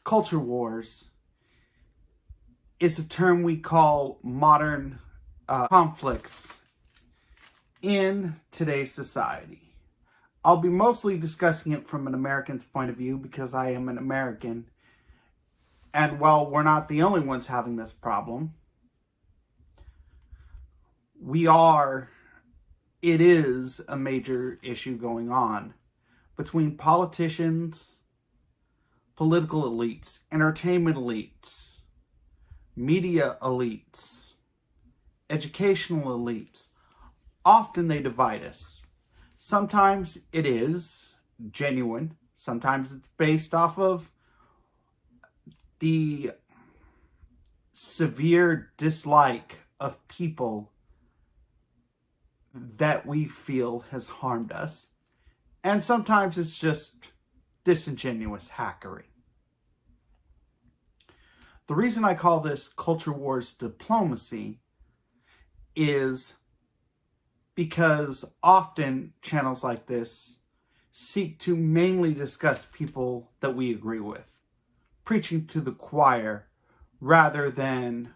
culture wars is a term we call modern conflicts in today's society. I'll be mostly discussing it from an American's point of view because I am an American. And while we're not the only ones having this problem, it is a major issue going on between politicians, political elites, entertainment elites, media elites, educational elites. Often they divide us. Sometimes it is genuine. Sometimes it's based off of the severe dislike of people that we feel has harmed us. And sometimes it's just disingenuous hackery. The reason I call this culture wars diplomacy is because often channels like this seek to mainly discuss people that we agree with, preaching to the choir rather than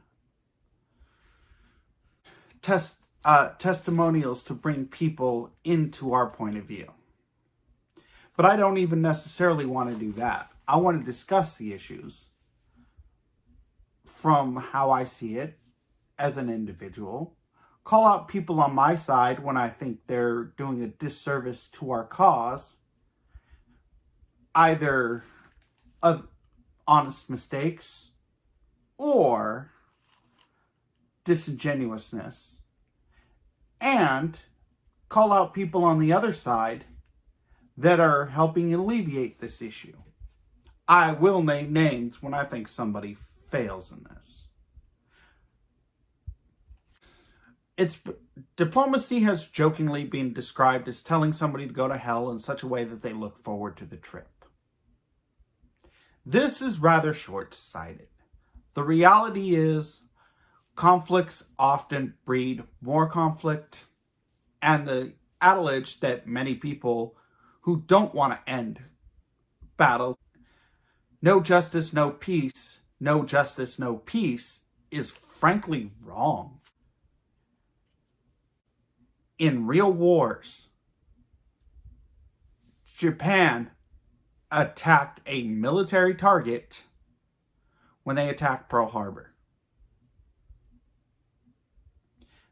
testimonials to bring people into our point of view. But I don't even necessarily want to do that. I want to discuss the issues from how I see it as an individual, call out people on my side when I think they're doing a disservice to our cause, either of honest mistakes or disingenuousness, and call out people on the other side that are helping alleviate this issue. I will name names when I think somebody fails in this. Diplomacy has jokingly been described as telling somebody to go to hell in such a way that they look forward to the trip. This is rather short-sighted. The reality is, conflicts often breed more conflict, and the adage that many people who don't want to end battles, no justice, no peace, no justice, no peace, is frankly wrong. In real wars, Japan attacked a military target when they attacked Pearl Harbor.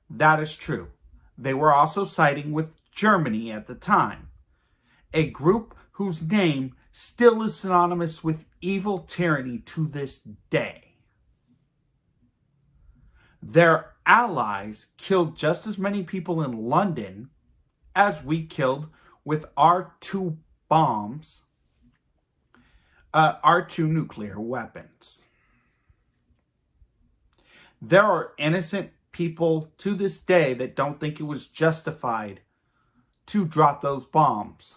That is true. They were also siding with Germany at the time, a group whose name still is synonymous with evil tyranny to this day. Their allies killed just as many people in London as we killed with our two bombs, our two nuclear weapons. There are innocent people to this day that don't think it was justified to drop those bombs.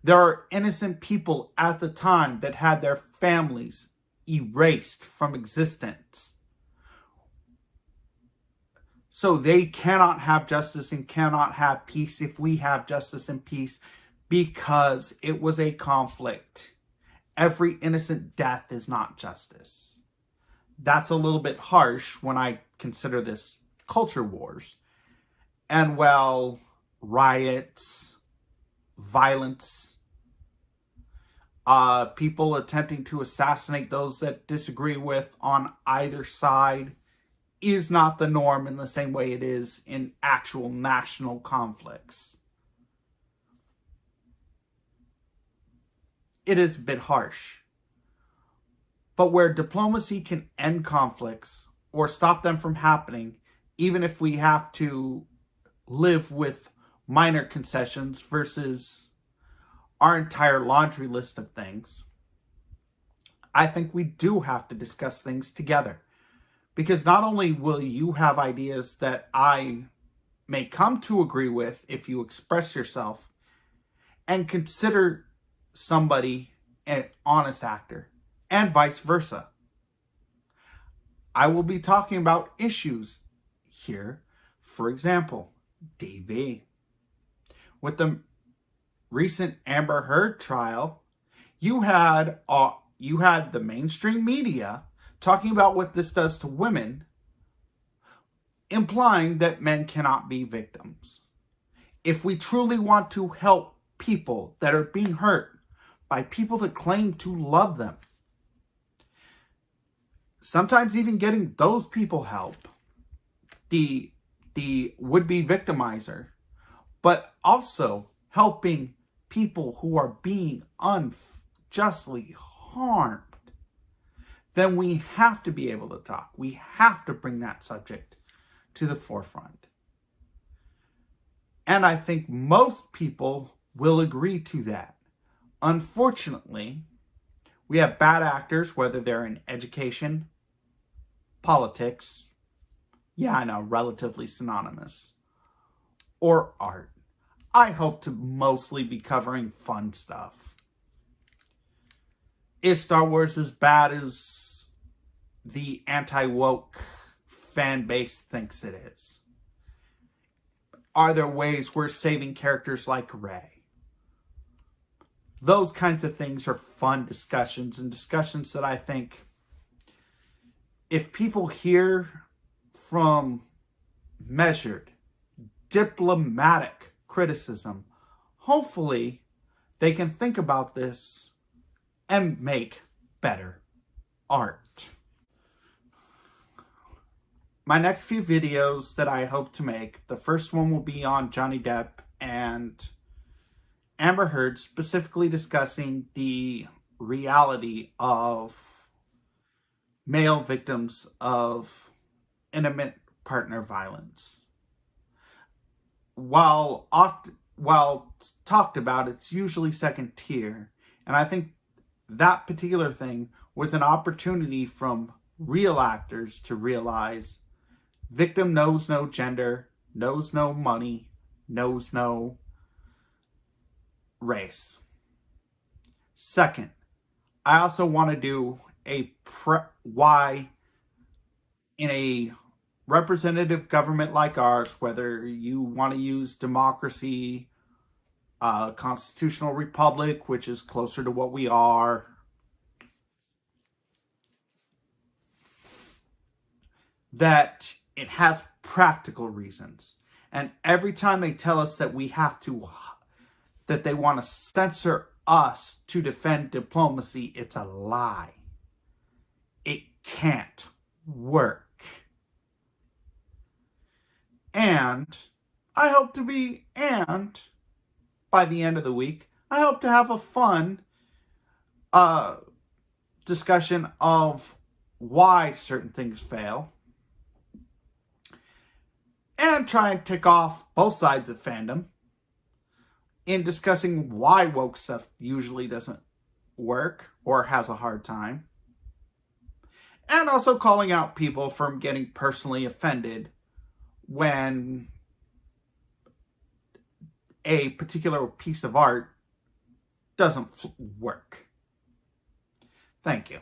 There are innocent people at the time that had their families erased from existence. So they cannot have justice and cannot have peace if we have justice and peace, because it was a conflict. Every innocent death is not justice. That's a little bit harsh when I consider this culture wars. And well, riots, violence, people attempting to assassinate those that disagree with on either side is not the norm in the same way it is in actual national conflicts. It is a bit harsh. But where diplomacy can end conflicts or stop them from happening, even if we have to live with minor concessions versus our entire laundry list of things, I think we do have to discuss things together. Because not only will you have ideas that I may come to agree with if you express yourself and consider somebody an honest actor, and vice versa. I will be talking about issues here. For example, DV. With the recent Amber Heard trial, you had the mainstream media talking about what this does to women, implying that men cannot be victims. If we truly want to help people that are being hurt by people that claim to love them, sometimes even getting those people help, the would-be victimizer, but also helping people who are being unjustly harmed, then we have to be able to talk. We have to bring that subject to the forefront. And I think most people will agree to that. Unfortunately, we have bad actors, whether they're in education, politics, yeah, I know, relatively synonymous, or art. I hope to mostly be covering fun stuff. Is Star Wars as bad as the anti-woke fan base thinks it is? Are there ways we're saving characters like Rey? Those kinds of things are fun discussions, and discussions that I think if people hear from measured, diplomatic criticism, hopefully they can think about this and make better art. My next few videos that I hope to make, the first one will be on Johnny Depp and Amber Heard, specifically discussing the reality of male victims of intimate partner violence. While talked about, it's usually second tier, and I think that particular thing was an opportunity from real actors to realize victim knows no gender, knows no money, knows no race. Second, I also want to do why in a representative government like ours, whether you want to use democracy, constitutional republic, which is closer to what we are, that it has practical reasons. And every time they tell us that that they want to censor us to defend diplomacy, it's a lie. It can't work. And by the end of the week, I hope to have a fun discussion of why certain things fail, and try and tick off both sides of fandom in discussing why woke stuff usually doesn't work or has a hard time, and also calling out people from getting personally offended when a particular piece of art doesn't work. Thank you.